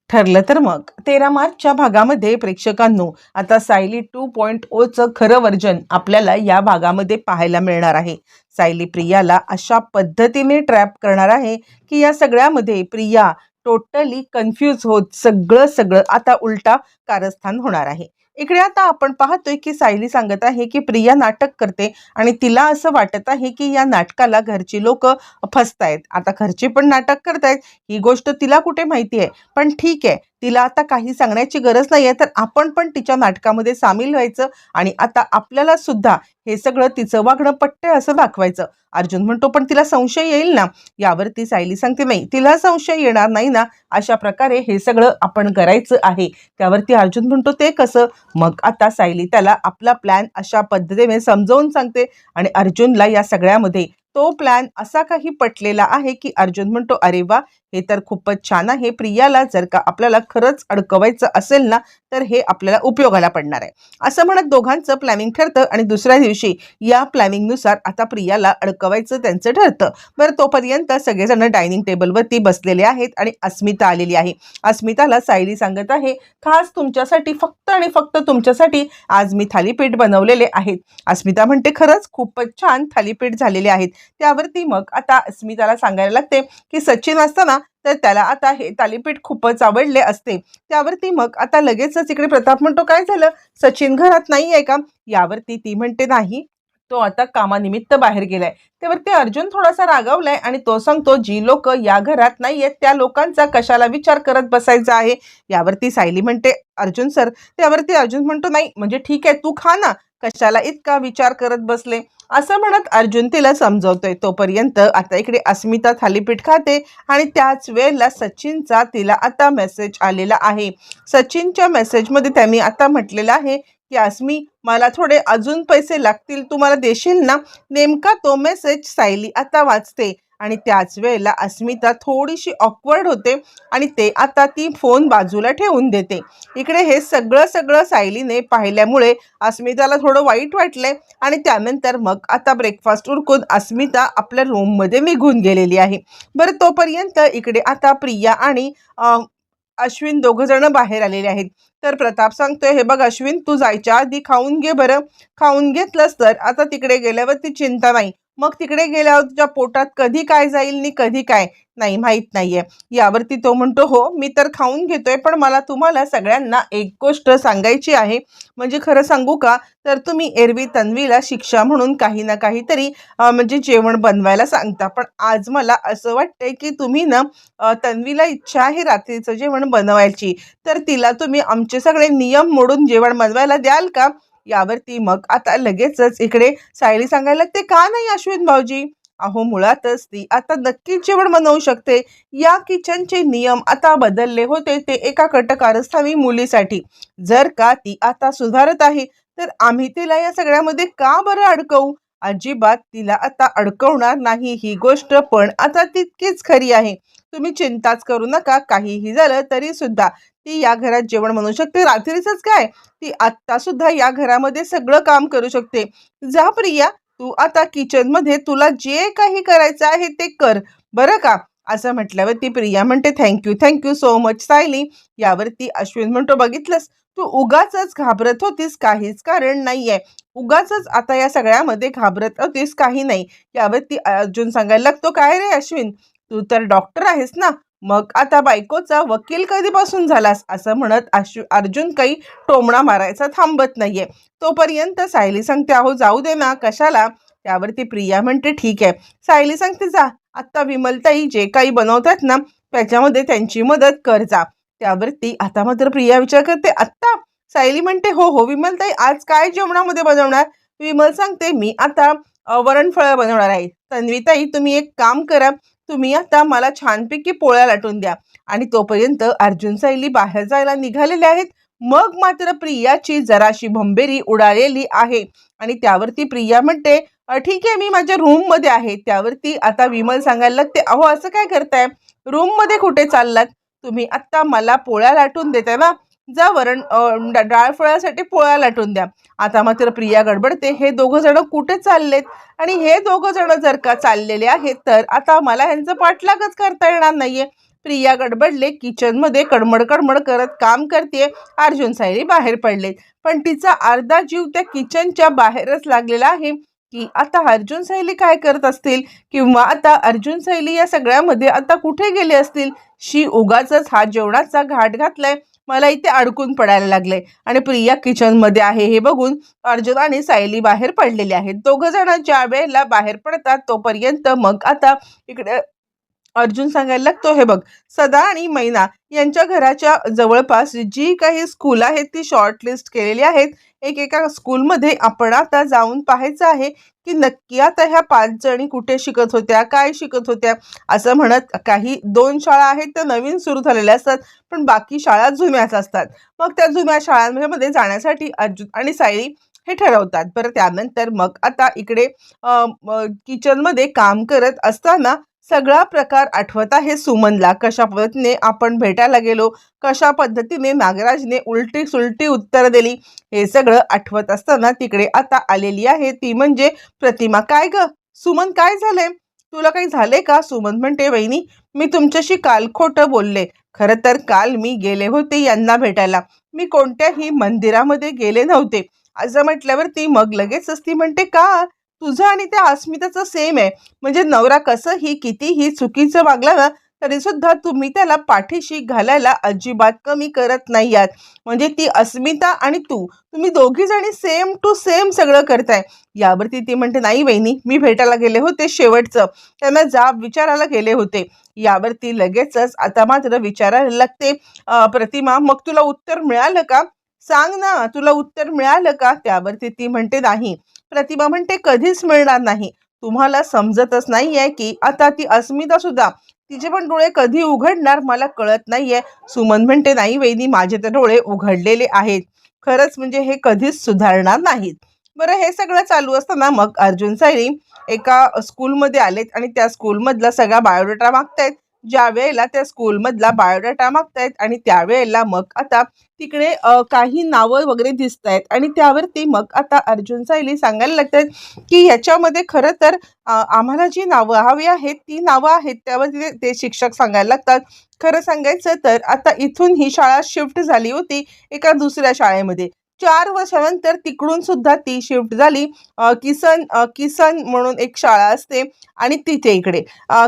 ठरलं तर मग 13 मार्चच्या भागामध्ये प्रेक्षकांनो आता सायली 2.0चं खरं व्हर्जन आपल्याला या भागामध्ये पाहायला मिळणार आहे। सायली प्रियाला अशा पद्धतीने ट्रॅप करणार आहे की या सगळ्यामध्ये प्रिया टोटली कन्फ्यूज होत सगळं आता उलटा कारस्थान होणार आहे। इकडे आता आपण पाहतोय की सायली सांगत आहे की प्रिया नाटक करते आणि तिला असं वाटत आहे की या नाटकाला घरची लोक फसतायत। आता घरचे पण नाटक करतायत ही गोष्ट तिला कुठे माहिती आहे, पण ठीक आहे, तिला आता काही सांगण्याची गरज नाहीये, तर आपण पण तिच्या नाटकामध्ये सामील व्हायचं आणि आता आपल्याला सुद्धा हे सगळं तिचं वागणं पटतंय असं दाखवायचं। अर्जुन म्हणतो पण तिला संशय येईल ना, यावरती सायली सांगते नाही तिला संशय येणार नाही ना, अशा प्रकारे हे सगळं आपण करायचं आहे। त्यावरती अर्जुन म्हणतो ते कसं? मग आता सायली त्याला आपला प्लॅन अशा पद्धतीने समजावून सांगते आणि अर्जुनला या सगळ्यामध्ये तो प्लॅन असा काही पटलेला आहे की अर्जुन म्हणतो अरे वा, हे तर खूपच छान आहे। प्रियाला जर का आपल्याला खरंच अडकवायचं असेल ना, तर हे आपल्याला उपयोगाला पडणार आहे असं म्हणत दोघांचं प्लॅनिंग ठरतं आणि दुसऱ्या दिवशी या प्लॅनिंगनुसार आता प्रियाला अडकवायचं त्यांचं ठरतं। बरं, तोपर्यंत सगळेजण डायनिंग टेबलवरती बसलेले आहेत आणि अस्मिता आलेली आहे। अस्मिताला सायली सांगत आहे खास तुमच्यासाठी, फक्त आणि फक्त तुमच्यासाठी आज मी थालीपीठ बनवलेले आहेत। अस्मिता म्हणते खरंच खूपच छान थालीपीठ झालेले आहेत। त्यावरती मग आता अस्मिताला सांगायला लागते की सचिन असताना तर त्याला आता हे थालीपीठ खूपच आवडले असते। त्यावरती मग आता लगेचच इकडे प्रताप म्हणतो काय झालं, सचिन घरात नाही आहे का? यावरती ती म्हणते नाही, तो आता कामानिमित्त बाहेर गेलाय। त्यावरती अर्जुन थोडासा रागावलाय आणि तो सांगतो जी लोक या घरात नाहीयेत त्या लोकांचा कशाला विचार करत बसायचा आहे। यावरती सायली म्हणते अर्जुन सर, त्यावरती अर्जुन म्हणतो नाही म्हणजे ठीक आहे तू खा ना, कशाला इतका विचार करत बसले असं म्हणत अर्जुन तिला समजवतोय। तोपर्यंत आता इकडे अस्मिता थालीपीठ खाते आणि त्याच वेळेला सचिनचा तिला आता मेसेज आलेला आहे। सचिनच्या मेसेजमध्ये त्यांनी आता म्हटलेलं आहे की अस्मी मला थोडे अजून पैसे लागतील, तू मला देशील ना? नेमका तो मेसेज सायली आता वाचते आणि त्याच वेळेला अस्मिता थोडीशी ऑकवर्ड होते आणि ते आता ती फोन बाजूला ठेवून देते। इकडे हे सगळं सायलीने पाहिल्यामुळे अस्मिताला थोडं वाईट वाटलंय आणि त्यानंतर मग आता ब्रेकफास्ट उरकून अस्मिता आपल्या रूममध्ये निघून गेलेली आहे। बरं, तोपर्यंत इकडे आता प्रिया आणि अश्विन दोघं जण बाहेर आलेले आहेत। तर प्रताप सांगतोय हे बघ अश्विन, तू जायच्या आधी खाऊन घे बरं, खाऊन घेतलंस तर आता तिकडे गेल्यावरती चिंता नाही, मग तिकडे गेल्यावर तुझ्या पोटात कधी काय जाईल आणि कधी काय नाही माहित नाहीये। यावरती तो म्हणतो हो मी तर खाऊन घेतोय, पण मला तुम्हाला सगळ्यांना एक गोष्ट सांगायची आहे। म्हणजे खरं सांगू का, तर तुम्ही एरवी तन्वीला शिक्षा म्हणून काही ना काहीतरी म्हणजे जेवण बनवायला सांगता, पण आज मला असं वाटतंय की तुम्ही ना तन्वीला इच्छा आहे रात्रीचं जेवण बनवायची, तर तिला तुम्ही आमचे सगळे नियम मोडून जेवण बनवायला द्याल का? यावरती मग आता लगेचच इकडे सायली सांगायला ते का नाही अश्विन भाऊजी? अहो मुळातच ती आता नक्कीच जेवण बनवू शकते। या किचनचे नियम आता बदलले होते ते एका कटकारस्थानी मुलीसाठी। जर का ती आता सुधारत आहे तर आम्ही तिला या सगळ्यामध्ये का बरं अडकवू? अजिबात तिला आता अडकवणार नाही, ही गोष्ट पण आता तितकीच खरी आहे। तुम्ही चिंताच करू नका, काहीही झालं तरी सुद्धा ती या घरात जेवण बनवू शकते। रात्रीचंच काय, ती आत्ता सुद्धा या घरामध्ये सगळं काम करू शकते। जा प्रिया, तू आता किचन मध्ये तुला जे काही करायचं आहे ते कर बरं का? असं म्हटल्यावरती प्रिया म्हणते थँक्यू सो मच सायली। यावरती अश्विन म्हणतो बघितलंस, तू उगाचच घाबरत होतीस, काहीच कारण नाहीये, उगाचच आता या सगळ्यामध्ये घाबरत होतीस, काही नाही। यावरती अर्जुन सांगायला लागतो काय रे अश्विन, तू तर डॉक्टर आहेस ना, मग आता बायकोचा वकील कधीपासून झालास? असं म्हणत अर्जुन काही टोमणा मारायचा थांबत नाहीये। तोपर्यंत सायली सांगते अहो जाऊ दे ना, कशाला? त्यावरती प्रिया म्हणते ठीक आहे। सायली सांगते जा आत्ता विमलताई जे काही बनवतात ना त्याच्यामध्ये त्यांची मदत कर जा। त्यावरती आता मात्र प्रिया विचार करते आत्ता? सायली म्हणते हो विमलताई, आज काय जेवणामध्ये बनवणार? विमल सांगते मी आता वरणफळं बनवणार आहे। तन्वीताई तुम्ही एक काम करा, तुम्ही आता मला छानपैकी पोळ्या लाटून द्या। आणि तोपर्यंत अर्जुन सायली बाहेर जायला निघालेले आहेत। मग मात्र प्रियाची जराशी भंबेरी उडालेली आहे आणि त्यावरती प्रिया म्हणते ठीक आहे मी माझ्या रूम मध्ये आहे। त्यावरती आता विमल सांगायला लागते अहो असं काय करताय, रूम मध्ये कुठे चाललात? तुम्ही आता मला पोळ्या लाटून देताय ना, जा वरण डाळ फळासाठी पोळ्या लाटून द्या। आता मात्र प्रिया गडबडते, हे दोघं जण कुठे चाललेत? आणि हे दोघं जण जर का चाललेले आहेत तर आता मला ह्यांचं पाठलागच करता येणार नाहीये। प्रिया गडबडले किचनमध्ये कडमड कडमड करत काम करते. अर्जुन सायली बाहेर पडले, पण तिचा अर्धा जीव त्या किचनच्या बाहेरच लागलेला आहे की आता अर्जुन सायली काय करत असतील, किंवा आता अर्जुन सायली या सगळ्यामध्ये आता कुठे गेले असतील. शी उगाचच हा जेवणाचा घाट घातलाय, मला इथे अडकून पडायला लागले. आणि प्रिया किचन मध्ये आहे हे बघून अर्जुन आणि सायली बाहेर पडलेले आहेत. दोघ जण ज्या वेळेला बाहेर पडतात तोपर्यंत मग आता इकडे अर्जुन सांगायला लागतो, हे बघ, सदा आणि मैना यांच्या घराच्या जवळपास जी काही स्कूल आहेत ती शॉर्टलिस्ट केलेली आहेत. एकेका स्कूलमध्ये आपण आता जाऊन पाहायचं आहे की नक्की आता ह्या 5 जणी कुठे शिकत होत्या, काय शिकत होत्या. असं म्हणत काही 2 शाळा आहेत त्या नवीन सुरू झालेल्या असतात, पण बाकी शाळा जुन्याच असतात. मग त्या जुन्या शाळांमध्ये जाण्यासाठी अर्जुन आणि सायली हे ठरवतात. बरं, त्यानंतर मग आता इकडे किचनमध्ये काम करत असताना सगळा प्रकार आठवत आहे सुमनला. कशा पद्धतीने आपण भेटायला गेलो, कशा पद्धतीने नागराजने उलटी सुलटी उत्तर दिली, हे सगळं आठवत असताना तिकडे आता आलेली आहे ती म्हणजे प्रतिमा. काय ग सुमन, काय झालंय, तुला काही झालंय का? सुमन म्हणते, वहिनी मी तुमच्याशी काल खोटं बोलले. खरं तर काल मी गेले होते यांना भेटायला, मी कोणत्याही मंदिरामध्ये गेले नव्हते. असं म्हटल्यावरती मग लगेचच ती म्हणते, का तुझं आणि त्या अस्मिताचं सेम आहे. म्हणजे नवरा कसंही कितीही चुकीचं वागला ना तरी सुद्धा तुम्ही त्याला पाठीशी घालायला अजिबात कमी करत नाही आहात. म्हणजे ती अस्मिता आणि तुम्ही दोघी जणी सेम टू सेम सगळं करताय. यावरती ती म्हणते, नाही वहिनी, मी भेटायला गेले होते शेवटचं, त्यांना जाब विचारायला गेले होते. यावरती लगेचच आता मात्र विचारायला लागते प्रतिमा, मग तुला उत्तर मिळालं का? सांग ना, तुला उत्तर मिळालं का? त्यावरती ती म्हणते, नाही. प्रतिमा म्हणते, कधीच मिळणार नाही. तुम्हाला समजतच नाहीये की आता ती अस्मिता सुद्धा, तिचे पण डोळे कधी उघडणार मला कळत नाहीये. सुमन म्हणते, नाही वहिनी, माझे तर डोळे उघडलेले आहेत. खरंच म्हणजे हे कधीच सुधारणार नाहीत. बरं, हे सगळं चालू असताना मग अर्जुन सायली एका स्कूलमध्ये आलेत आणि त्या स्कूलमधला सगळा बायोडेटा मागतायत. ज्या वेळेला त्या स्कूलमधला बायोडेटा मागतायत आणि त्यावेळेला मग आता तिकडे काही नावं वगैरे दिसत आहेत आणि त्यावरती मग आता अर्जुन सायली सांगायला लागतात की याच्यामध्ये खरं तर आम्हाला जी नावं हवी आहेत ती नावं आहेत. त्यावर ते शिक्षक सांगायला लागतात, खरं सांगायचं तर आता इथून ही शाळा शिफ्ट झाली होती एका दुसऱ्या शाळेमध्ये. 4 वर्षानंतर तिकडून सुद्धा ती शिफ्ट झाली. किसन म्हणून एक शाळा असते आणि तिथे इकडे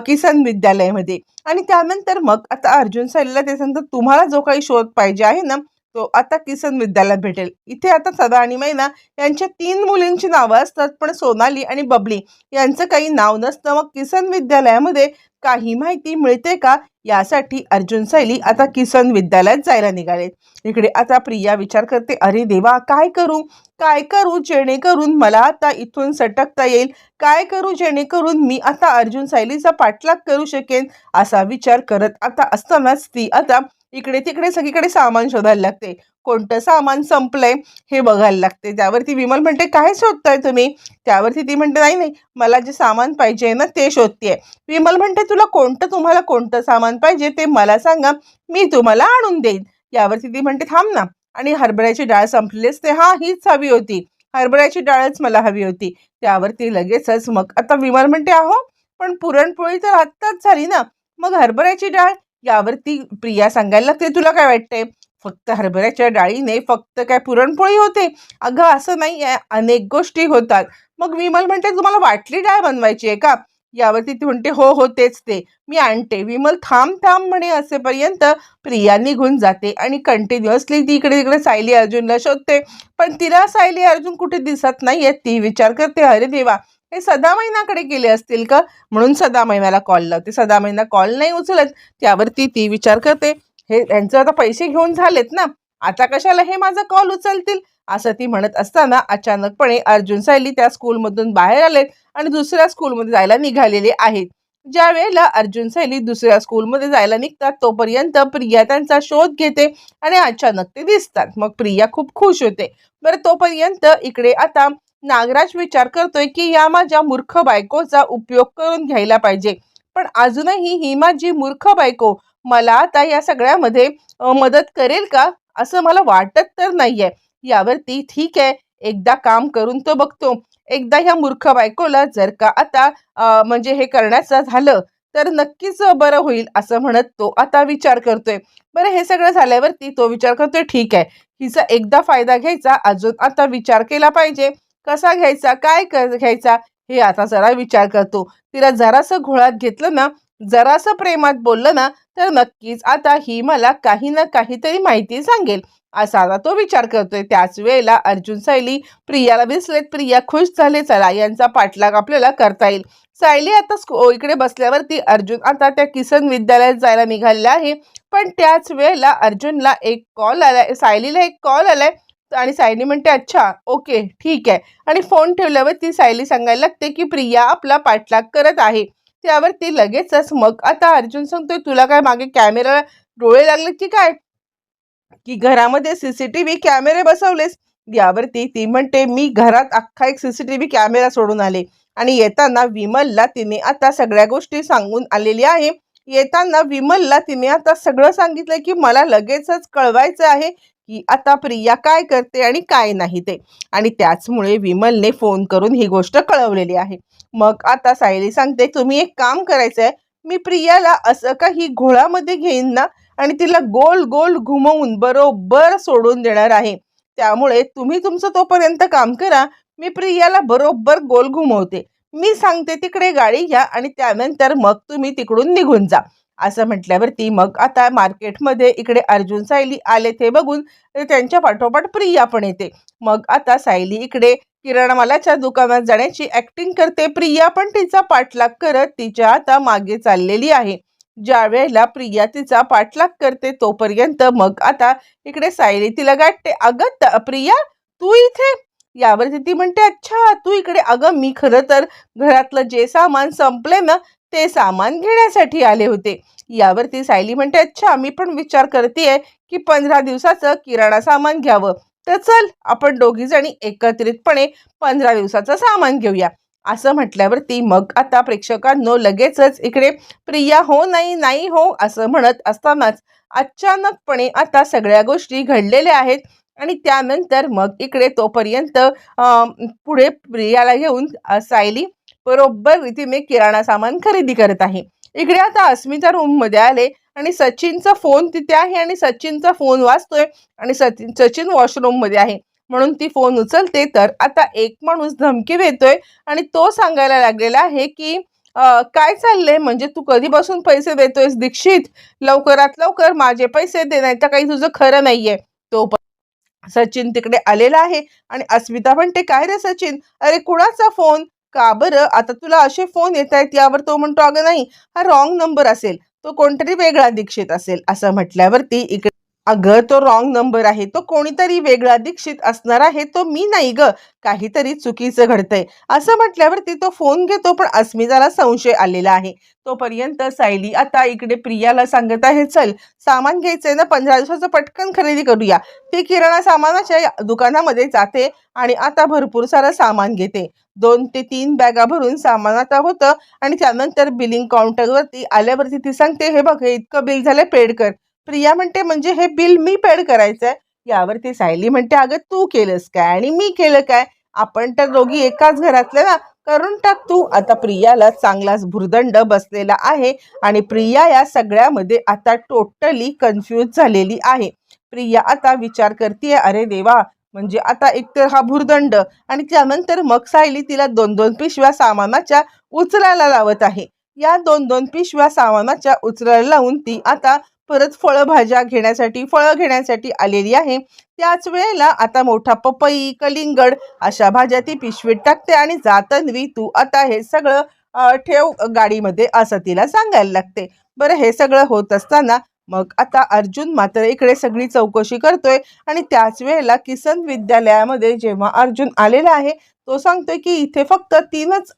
किसन विद्यालयामध्ये. आणि त्यानंतर मग आता अर्जुन सायलीला ते सांगतात, तुम्हाला जो काही शोध पाहिजे आहे ना तो आता किसन विद्यालयात भेटेल. इथे आता सदा आणि मैना यांच्या 3 मुलींची नावं असतात, पण सोनाली आणि बबली यांचं काही नाव नसतं. मग किसन विद्यालयामध्ये काही माहिती मिळते का, यासाठी अर्जुन सायली आता किसन विद्यालयात जायला निघाले. इकडे आता प्रिया विचार करते, अरे देवा, काय करू जेणेकरून मला आता इथून सटकता येईल, काय करू जेणेकरून मी आता अर्जुन सायलीचा पाठलाग करू शकेन. असा विचार करत आता असतानाच ती आता इकडे तिकडे सगळीकडे सामान शोधायला लागते. कोणतं सामान संपलंय हे बघायला लागते. त्यावरती विमल म्हणते, काय शोधताय तुम्ही? त्यावरती ती म्हणते, नाही नाही, मला जे सामान पाहिजे ना ते शोधतेय. विमल म्हणते, तुम्हाला कोणतं सामान पाहिजे ते मला सांगा, मी तुम्हाला आणून देईन. यावरती ती म्हणते, थांब ना, आणि हरभऱ्याची डाळ संपलेली असते. हा, हीच हवी होती, हरभऱ्याची डाळच मला हवी होती. त्यावरती लगेचच मग आता विमल म्हणते, अहो पण पुरणपोळी तर आत्ताच झाली ना, मग हरभऱ्याची डाळ? यावरती प्रिया सांगायला लागते, तुला काय वाटतंय फक्त हरभऱ्याच्या डाळीने फक्त काय पुरणपोळी होते? अगं असं नाही आहे, अनेक गोष्टी होतात. मग विमल म्हणते, तुम्हाला वाटली डाळ बनवायची आहे का? यावरती ती म्हणते, हो हो, तेच ते मी आणते. विमल थांब थांब म्हणे असेपर्यंत प्रिया निघून जाते आणि कंटिन्युअसली ती इकडे तिकडे सायली अर्जुनला शोधते, पण तिला सायली अर्जुन कुठे दिसत नाहीये. ती विचार करते, अरे देवा, हे सदा मैनाकडे गेले असतील का, म्हणून सदा मैनाला कॉल लावते. सदा मैना कॉल नाही उचलत. त्यावरती ती विचार करते, हे यांचं आता पैसे घेऊन झालेत ना, आता कशाला हे माझा कॉल उचलतील. असं ती म्हणत असताना अचानकपणे अर्जुन सायली त्या स्कूलमधून बाहेर आलेत आणि दुसऱ्या स्कूलमध्ये जायला निघालेले आहेत. ज्या वेळेला अर्जुन सायली दुसऱ्या स्कूलमध्ये जायला निघतात तोपर्यंत प्रिया त्यांचा शोध घेते आणि अचानक ते दिसतात. मग प्रिया खूप खुश होते. बरं, तोपर्यंत इकडे आता नागराज विचार करतोय की या माझ्या मूर्ख बायकोचा उपयोग करून घ्यायला पाहिजे, पण अजूनही ही माझी मूर्ख बायको मला आता या सगळ्यामध्ये मदत करेल का, असं मला वाटत तर नाहीये. यावरती ठीक आहे, एकदा काम करून तो बघतो. एकदा ह्या मूर्ख बायकोला जर का आता म्हणजे हे करण्याचं झालं तर नक्कीच बरं होईल असं म्हणत तो आता विचार करतोय. बरं हे सगळं झाल्यावरती तो विचार करतोय ठीक आहे, हिचा एकदा फायदा घ्यायचा, अजून आता विचार केला पाहिजे. कसा घ्यायचा, काय घ्यायचा हे आता जरा विचार करतो. तिला जरासं घोळात घेतलं ना, जरासं प्रेमात बोललं ना, तर नक्कीच आता ही मला काही ना काहीतरी माहिती सांगेल, असा आता तो विचार करतोय. त्याच वेळेला अर्जुन सायली प्रियाला दिसलेत. प्रिया खुश झाले, चला यांचा पाठलाग आपल्याला करता येईल. सायली आता इकडे बसल्यावरती अर्जुन आता त्या किसन विद्यालयात जायला निघालेला आहे. पण त्याच वेळेला अर्जुनला एक कॉल आलाय, सायलीला एक कॉल आलाय आणि सायली म्हणते अच्छा ओके ठीक आहे, आणि फोन ठेवल्यावरती सायली सांगायला लागते की प्रिया आपला पाठलाग करत आहे. त्यावरती लगेचच मग आता अर्जुन सांगतोय तुला काय मागे कॅमेरा डोळे लागले की काय, की घरामध्ये सीसीटीव्ही कॅमेरे बसवलेस. यावरती ती म्हणते मी घरात अख्खा एक सीसीटीव्ही कॅमेरा सोडून आले, आणि येताना विमलला तिने आता सगळ्या गोष्टी सांगून आलेली आहे. येताना विमलला तिने आता सगळं सांगितलंय की मला लगेचच कळवायचं आहे की आता प्रिया काय करते आणि काय नाही ते, आणि त्याचमुळे विमलने फोन करून ही गोष्ट कळवलेली आहे. मग आता सायली सांगते तुम्ही एक काम करायचं आहे, मी प्रियाला असं काही घोळामध्ये घेईन ना, आणि तिला गोल गोल घुमवून बरोबर सोडून देणार आहे. त्यामुळे तुम्ही तुमचं तोपर्यंत काम करा, मी प्रियाला बरोबर गोल घुमवते. मी सांगते तिकडे गाडी घ्या आणि त्यानंतर मग तुम्ही तिकडून निघून जा. असं म्हटल्यावरती मग आता मार्केटमध्ये इकडे अर्जुन सायली आले ते बघून त्यांच्या पाठोपाठ प्रिया पण येते. मग आता सायली इकडे किराणा मालाच्या दुकानात जाण्याची ऍक्टिंग करते. प्रिया पण तिचा पाठलाग करत तिच्या आता मागे चाललेली आहे. ज्या वेळेला प्रिया तिचा पाठलाग करते तोपर्यंत मग आता इकडे सायली तिला गाठते. अगं प्रिया तू इथे. यावरती ती म्हणते अच्छा तू इकडे. अगं मी खरं तर घरातलं जे सामान संपले ना ते सामान घेण्यासाठी आले होते. यावरती सायली म्हणते अच्छा मी पण विचार करतेय की 15 दिवसाचं किराणा सामान घ्यावं, तर चल आपण दोघी जणी एकत्रितपणे 15 दिवसाचं सामान घेऊया. असं म्हटल्यावरती मग आता प्रेक्षकांनो लगेचच इकडे प्रिया हो नाही नाही हो असं म्हणत असतानाच अचानकपणे आता सगळ्या गोष्टी घडलेल्या आहेत. आणि त्यानंतर मग इकडे तोपर्यंत पुढे प्रियाला घेऊन सायली बरोबर रीतीने किराणा सामान खरेदी करत आहे. इकडे आता अस्मिता रूम मध्ये आले आणि सचिनचा फोन तिथे आहे, आणि सचिनचा फोन वाजतोय, आणि सचिन वॉशरूम मध्ये आहे. म्हणून ती फोन उचलते तर आता एक माणूस धमकी देतोय, आणि तो सांगायला लागलेला आहे की काय चाललंय, म्हणजे तू कधीपासून पैसे देतोयस दीक्षित, लवकरात लवकर माझे पैसे दे, नाही तर काही तुझं खरं नाहीये. तो सचिन तिकडे आलेला आहे, आणि अस्मिता म्हणते काय रे सचिन, अरे कुणाचा फोन, का बरं आता तुला असे फोन येत आहेत. यावर तो म्हणतो अगं नाही, हा रॉंग नंबर असेल, तो कोणतरी वेगळा दीक्षित असेल. असं म्हटल्यावरती इकडे अगं तो रॉंग नंबर आहे, तो कोणीतरी वेगळा दीक्षित असणार आहे, तो मी नाही ग, काहीतरी चुकीचं घडतंय. असं म्हटल्यावरती तो फोन घेतो, पण अस्मिताला संशय आलेला आहे. तोपर्यंत सायली आता इकडे प्रियाला सांगत आहे चल सामान घ्यायचंय ना, 15 दिवसाचं पटकन खरेदी करूया. ती किराणा सामानाच्या दुकानामध्ये जाते आणि आता भरपूर सारं सामान घेते. 2 ते 3 बॅगा भरून सामान आता होतं, आणि त्यानंतर बिलिंग काउंटरवरती आल्यावरती ती सांगते हे बघ हे इतकं बिल झालं पेड कर. प्रिया म्हणते म्हणजे हे बिल मी पेड करायचंय. यावरती सायली म्हणते अगं तू केलंस काय आणि मी केलं काय, आपण तर दोघी एकाच घरातले ना, करून टाक तू. आता प्रियाला चांगलाच भुर्दंड बसलेला आहे, आणि प्रिया या सगळ्यामध्ये आता टोटली कन्फ्यूज झालेली आहे. प्रिया आता विचार करते अरे देवा, म्हणजे आता एकतर हा भुर्दंड, आणि त्यानंतर मग सायली तिला 2-2 पिशव्या सामानाच्या उचलायला लावत आहे. या 2-2 पिशव्या सामानाच्या उचलायला लावून ती आता परत फळं घेण्यासाठी आलेली आहे. त्याच वेळेला आता मोठा पपई, कलिंगड अशा भाज्या ती पिशवीत टाकते, आणि जातन्वी तू आता हे सगळं ठेव गाडीमध्ये असं तिला सांगायला लागते. बरं हे सगळं होत असताना मग आता अर्जुन मात्र इकडे सगळी चौकशी करतोय, आणि त्याच वेळेला किसन विद्यालयामध्ये जेव्हा अर्जुन आलेला आहे तो सांगतोय की इथे फक्त 3च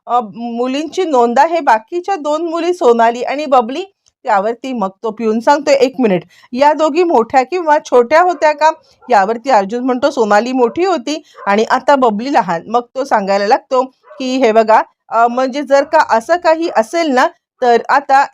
मुलींची नोंद आहे, बाकीच्या 2 मुली सोनाली आणि बबली. त्यावरती मग तो पिऊन सांगतोय 1 मिनिट, या दोघी मोठ्या किंवा छोट्या होत्या का. यावरती अर्जुन म्हणतो सोनाली मोठी होती आणि आता बबली लहान. मग तो सांगायला लागतो की हे बघा म्हणजे जर का असं काही असेल ना, तर आता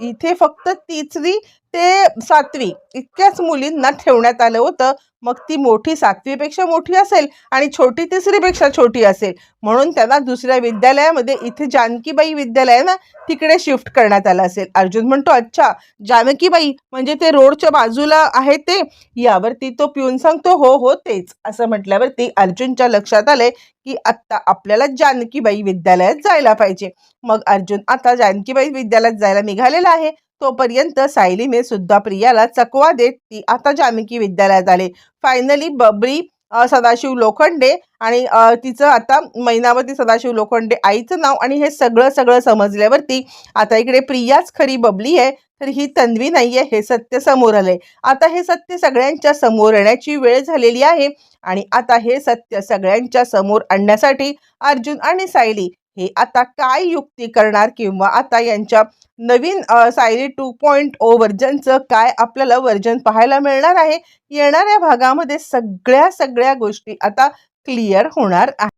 इथे फक्त तिसरी ते 7वी इतक्याच मुलींना ठेवण्यात आलं होतं. मग ती मोठी 7वीपेक्षा मोठी असेल आणि छोटी 3रीपेक्षा छोटी असेल, म्हणून त्यांना दुसऱ्या विद्यालयामध्ये इथे जानकीबाई विद्यालय आहे ना, तिकडे शिफ्ट करण्यात आलं असेल. अर्जुन म्हणतो, अच्छा जानकीबाई म्हणजे ते रोडच्या बाजूला आहे ते? यावरती तो पिऊन सांगतो, हो हो तेच. असं म्हटल्यावरती अर्जुनच्या लक्षात आलंय की आत्ता आपल्याला जानकीबाई विद्यालयात जायला पाहिजे. मग अर्जुन आता जानकीबाई विद्यालयात जायला निघालेला आहे. तोपर्यंत सायलीने सुद्धा प्रियाला चकवा देत ती आता जानकी विद्यालयात आले. फायनली बबरी सदाशिव लोखंडे आणि तिचं आता मैनावती सदाशिव लोखंडे आईचं नाव आणि हे सगळं सगळं समजल्यावरती आता इकडे प्रियाच खरी बबली आहे, तर ही तन्वी नाहीये हे सत्य समोर आलंय. आता हे सत्य सगळ्यांच्या समोर येण्याची वेळ झालेली आहे आणि आता हे सत्य सगळ्यांच्या समोर आणण्यासाठी अर्जुन आणि सायली हे आता काय युक्ती करणार किंवा आता यांच्या नवीन सायली 2.0 व्हर्जनचं काय आपल्याला व्हर्जन पाहायला मिळणार आहे. येणाऱ्या भागामध्ये सगळ्या गोष्टी आता क्लिअर होणार आहे.